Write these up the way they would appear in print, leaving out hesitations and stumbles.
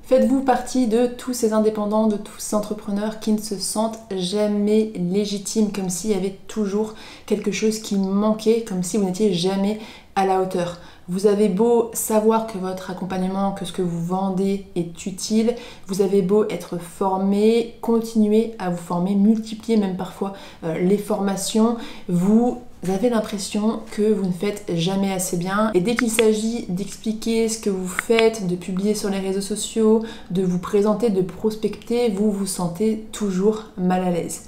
Faites-vous partie de tous ces indépendants, de tous ces entrepreneurs qui ne se sentent jamais légitimes, comme s'il y avait toujours quelque chose qui manquait, comme si vous n'étiez jamais à la hauteur. Vous avez beau savoir que votre accompagnement, que ce que vous vendez est utile, vous avez beau être formé, continuez à vous former, multipliez même parfois les formations, vous avez l'impression que vous ne faites jamais assez bien. Et dès qu'il s'agit d'expliquer ce que vous faites, de publier sur les réseaux sociaux, de vous présenter, de prospecter, vous vous sentez toujours mal à l'aise.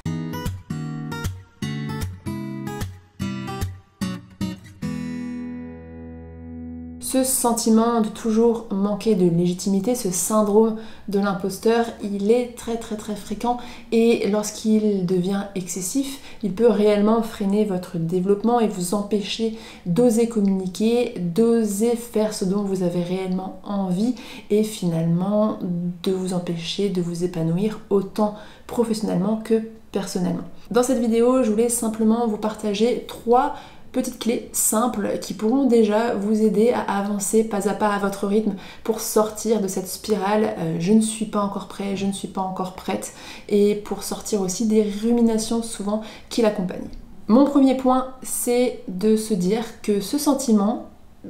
Ce sentiment de toujours manquer de légitimité, ce syndrome de l'imposteur, il est très fréquent et lorsqu'il devient excessif, il peut réellement freiner votre développement et vous empêcher d'oser communiquer, d'oser faire ce dont vous avez réellement envie et finalement de vous empêcher de vous épanouir autant professionnellement que personnellement. Dans cette vidéo, je voulais simplement vous partager 3 petites clés simples qui pourront déjà vous aider à avancer pas à pas à votre rythme pour sortir de cette spirale je ne suis pas encore prêt, je ne suis pas encore prête et pour sortir aussi des ruminations souvent qui l'accompagnent. Mon premier point, c'est de se dire que ce sentiment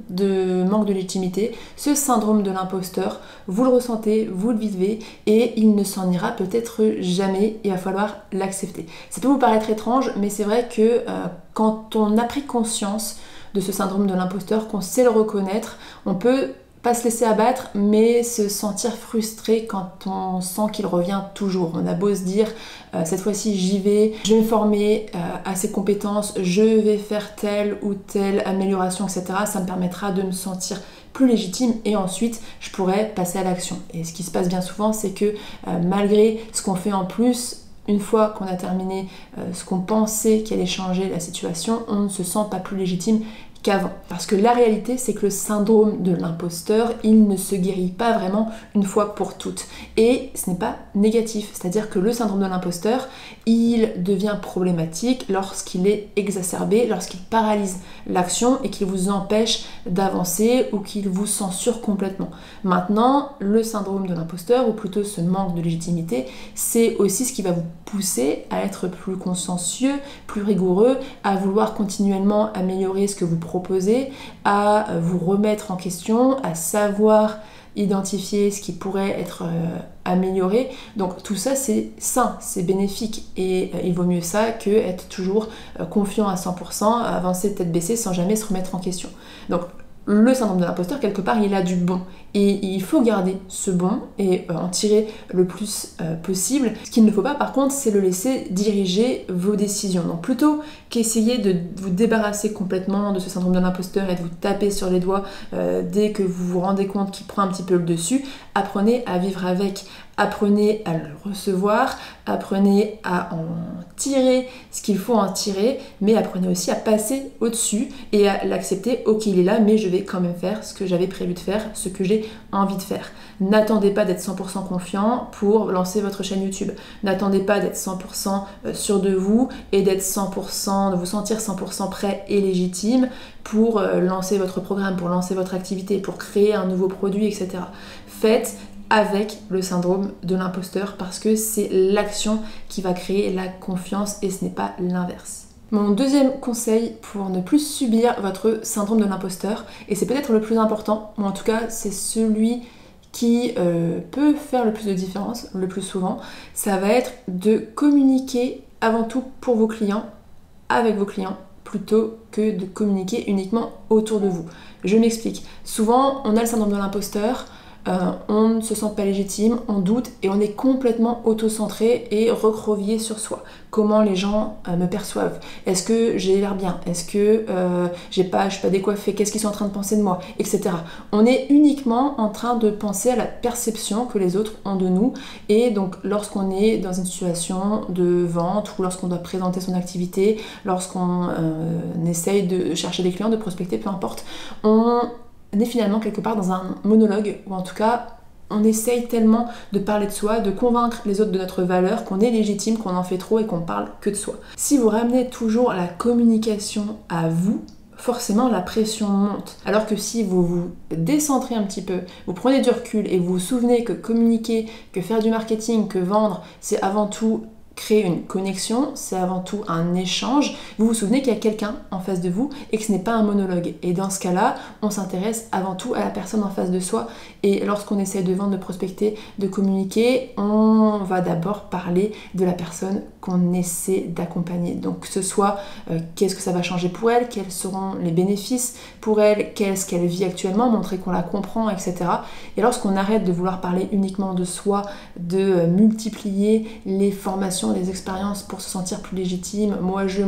de manque de légitimité, ce syndrome de l'imposteur, vous le ressentez, vous le vivez et il ne s'en ira peut-être jamais, il va falloir l'accepter. Ça peut vous paraître étrange, mais c'est vrai que quand on a pris conscience de ce syndrome de l'imposteur, qu'on sait le reconnaître, on peut pas se laisser abattre, mais se sentir frustré quand on sent qu'il revient toujours. On a beau se dire, cette fois-ci j'y vais, je vais me former à ces compétences, je vais faire telle ou telle amélioration, etc. Ça me permettra de me sentir plus légitime et ensuite je pourrai passer à l'action. Et ce qui se passe bien souvent, c'est que malgré ce qu'on fait en plus, une fois qu'on a terminé ce qu'on pensait qui allait changer la situation, on ne se sent pas plus légitime qu'avant. Parce que la réalité, c'est que le syndrome de l'imposteur, il ne se guérit pas vraiment une fois pour toutes. Et ce n'est pas négatif, c'est-à-dire que le syndrome de l'imposteur, il devient problématique lorsqu'il est exacerbé, lorsqu'il paralyse l'action et qu'il vous empêche d'avancer ou qu'il vous censure complètement. Maintenant, le syndrome de l'imposteur, ou plutôt ce manque de légitimité, c'est aussi ce qui va vous pousser à être plus consciencieux, plus rigoureux, à vouloir continuellement améliorer ce que vous proposez, à vous remettre en question, à savoir identifier ce qui pourrait être amélioré. Donc tout ça c'est sain, c'est bénéfique et il vaut mieux ça que être toujours confiant à 100%, avancer tête baissée sans jamais se remettre en question. Donc le syndrome de l'imposteur, quelque part, il a du bon. Et il faut garder ce bon et en tirer le plus possible. Ce qu'il ne faut pas, par contre, c'est le laisser diriger vos décisions. Donc plutôt qu'essayer de vous débarrasser complètement de ce syndrome de l'imposteur et de vous taper sur les doigts dès que vous vous rendez compte qu'il prend un petit peu le dessus, apprenez à vivre avec. Apprenez à le recevoir, apprenez à en tirer ce qu'il faut en tirer, mais apprenez aussi à passer au-dessus et à l'accepter. Ok, il est là, mais je vais quand même faire ce que j'avais prévu de faire, ce que j'ai envie de faire. N'attendez pas d'être 100% confiant pour lancer votre chaîne YouTube. N'attendez pas d'être 100% sûr de vous et d'être 100%, de vous sentir 100% prêt et légitime pour lancer votre programme, pour lancer votre activité, pour créer un nouveau produit, etc. Faites avec le syndrome de l'imposteur parce que c'est l'action qui va créer la confiance et ce n'est pas l'inverse. Mon deuxième conseil pour ne plus subir votre syndrome de l'imposteur, et c'est peut-être le plus important, ou en tout cas c'est celui qui peut faire le plus de différence le plus souvent, ça va être de communiquer avant tout pour vos clients, avec vos clients, plutôt que de communiquer uniquement autour de vous. Je m'explique. Souvent, on a le syndrome de l'imposteur, on ne se sent pas légitime, on doute et on est complètement auto-centré et recroquevillé sur soi. Comment les gens me perçoivent? Est-ce que j'ai l'air bien? Est-ce que je suis pas décoiffée? Qu'est-ce qu'ils sont en train de penser de moi? Etc. On est uniquement en train de penser à la perception que les autres ont de nous et donc lorsqu'on est dans une situation de vente ou lorsqu'on doit présenter son activité, lorsqu'on essaye de chercher des clients, de prospecter, peu importe, on est finalement quelque part dans un monologue, ou en tout cas on essaye tellement de parler de soi, de convaincre les autres de notre valeur, qu'on est légitime, qu'on en fait trop et qu'on parle que de soi. Si vous ramenez toujours la communication à vous, forcément la pression monte. Alors que si vous vous décentrez un petit peu, vous prenez du recul et vous vous souvenez que communiquer, que faire du marketing, que vendre, c'est avant tout créer une connexion, c'est avant tout un échange. Vous vous souvenez qu'il y a quelqu'un en face de vous et que ce n'est pas un monologue. Et dans ce cas-là, on s'intéresse avant tout à la personne en face de soi. Et lorsqu'on essaie de vendre, de prospecter, de communiquer, on va d'abord parler de la personne qu'on essaie d'accompagner. Donc que ce soit qu'est-ce que ça va changer pour elle, quels seront les bénéfices pour elle, qu'est-ce qu'elle vit actuellement, montrer qu'on la comprend, etc. Et lorsqu'on arrête de vouloir parler uniquement de soi, de multiplier les formations, les expériences pour se sentir plus légitime, moi je,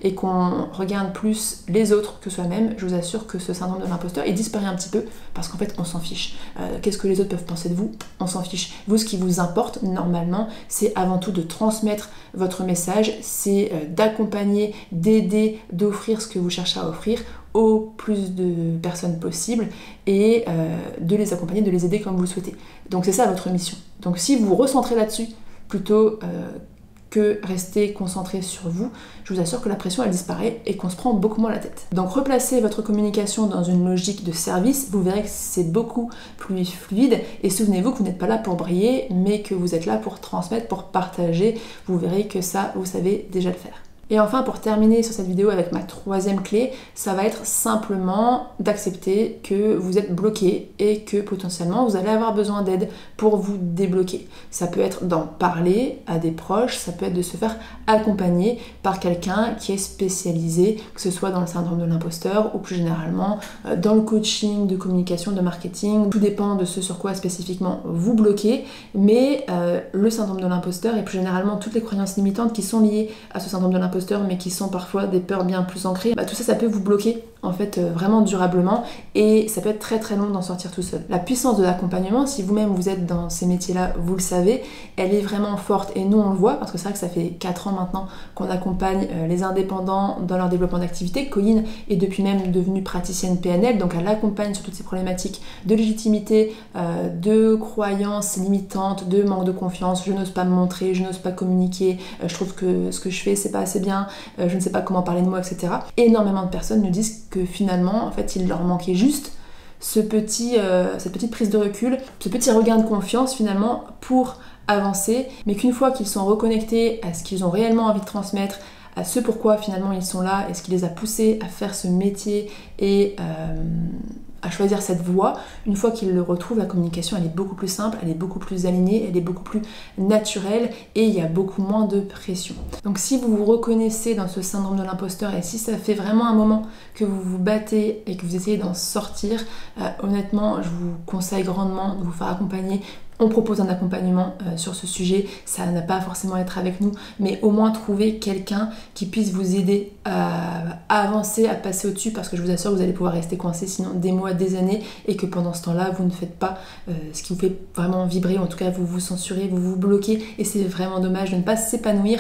et qu'on regarde plus les autres que soi-même, je vous assure que ce syndrome de l'imposteur, il disparaît un petit peu parce qu'en fait on s'en fiche. Qu'est-ce que les autres peuvent penser de vous? On s'en fiche. Vous, ce qui vous importe normalement, c'est avant tout de transmettre votre message, c'est d'accompagner, d'aider, d'offrir ce que vous cherchez à offrir au plus de personnes possible et de les accompagner, de les aider comme vous le souhaitez. Donc c'est ça votre mission. Donc si vous vous recentrez là-dessus, plutôt que rester concentré sur vous, je vous assure que la pression elle disparaît et qu'on se prend beaucoup moins la tête. Donc replacez votre communication dans une logique de service, vous verrez que c'est beaucoup plus fluide et souvenez-vous que vous n'êtes pas là pour briller mais que vous êtes là pour transmettre, pour partager, vous verrez que ça vous savez déjà le faire. Et enfin, pour terminer sur cette vidéo avec ma troisième clé, ça va être simplement d'accepter que vous êtes bloqué et que potentiellement vous allez avoir besoin d'aide pour vous débloquer. Ça peut être d'en parler à des proches, ça peut être de se faire accompagner par quelqu'un qui est spécialisé, que ce soit dans le syndrome de l'imposteur ou plus généralement dans le coaching de communication, de marketing. Tout dépend de ce sur quoi spécifiquement vous bloquez, mais le syndrome de l'imposteur et plus généralement toutes les croyances limitantes qui sont liées à ce syndrome de l'imposteur mais qui sont parfois des peurs bien plus ancrées, tout ça, ça peut vous bloquer en fait vraiment durablement et ça peut être très très long d'en sortir tout seul. La puissance de l'accompagnement, si vous-même vous êtes dans ces métiers-là, vous le savez, elle est vraiment forte et nous on le voit parce que c'est vrai que ça fait 4 ans maintenant qu'on accompagne les indépendants dans leur développement d'activité. Colline est depuis même devenue praticienne PNL, donc elle accompagne sur toutes ces problématiques de légitimité, de croyances limitantes, de manque de confiance, je n'ose pas me montrer, je n'ose pas communiquer, je trouve que ce que je fais c'est pas assez bien, je ne sais pas comment parler de moi, etc. Énormément de personnes nous disent que finalement, en fait, il leur manquait juste cette petite prise de recul, ce petit regain de confiance finalement pour avancer, mais qu'une fois qu'ils sont reconnectés à ce qu'ils ont réellement envie de transmettre, à ce pourquoi finalement ils sont là et ce qui les a poussés à faire ce métier et à choisir cette voie, une fois qu'ils le retrouvent, la communication elle est beaucoup plus simple, elle est beaucoup plus alignée, elle est beaucoup plus naturelle et il y a beaucoup moins de pression. Donc si vous vous reconnaissez dans ce syndrome de l'imposteur et si ça fait vraiment un moment que vous vous battez et que vous essayez d'en sortir, honnêtement je vous conseille grandement de vous faire accompagner. On propose un accompagnement sur ce sujet, ça n'a pas forcément à être avec nous, mais au moins trouver quelqu'un qui puisse vous aider à avancer, à passer au-dessus, parce que je vous assure que vous allez pouvoir rester coincé sinon des mois, des années, et que pendant ce temps-là, vous ne faites pas ce qui vous fait vraiment vibrer, en tout cas vous vous censurez, vous vous bloquez, et c'est vraiment dommage de ne pas s'épanouir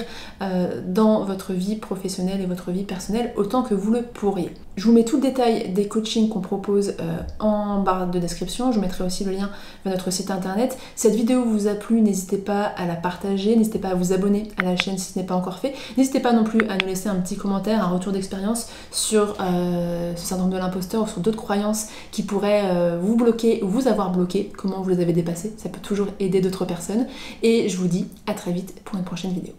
dans votre vie professionnelle et votre vie personnelle autant que vous le pourriez. Je vous mets tout le détail des coachings qu'on propose en barre de description, je vous mettrai aussi le lien vers notre site internet. Cette vidéo vous a plu, n'hésitez pas à la partager, n'hésitez pas à vous abonner à la chaîne si ce n'est pas encore fait, n'hésitez pas non plus à nous laisser un petit commentaire, un retour d'expérience sur ce syndrome de l'imposteur ou sur d'autres croyances qui pourraient vous bloquer ou vous avoir bloqué, comment vous les avez dépassées, ça peut toujours aider d'autres personnes et je vous dis à très vite pour une prochaine vidéo.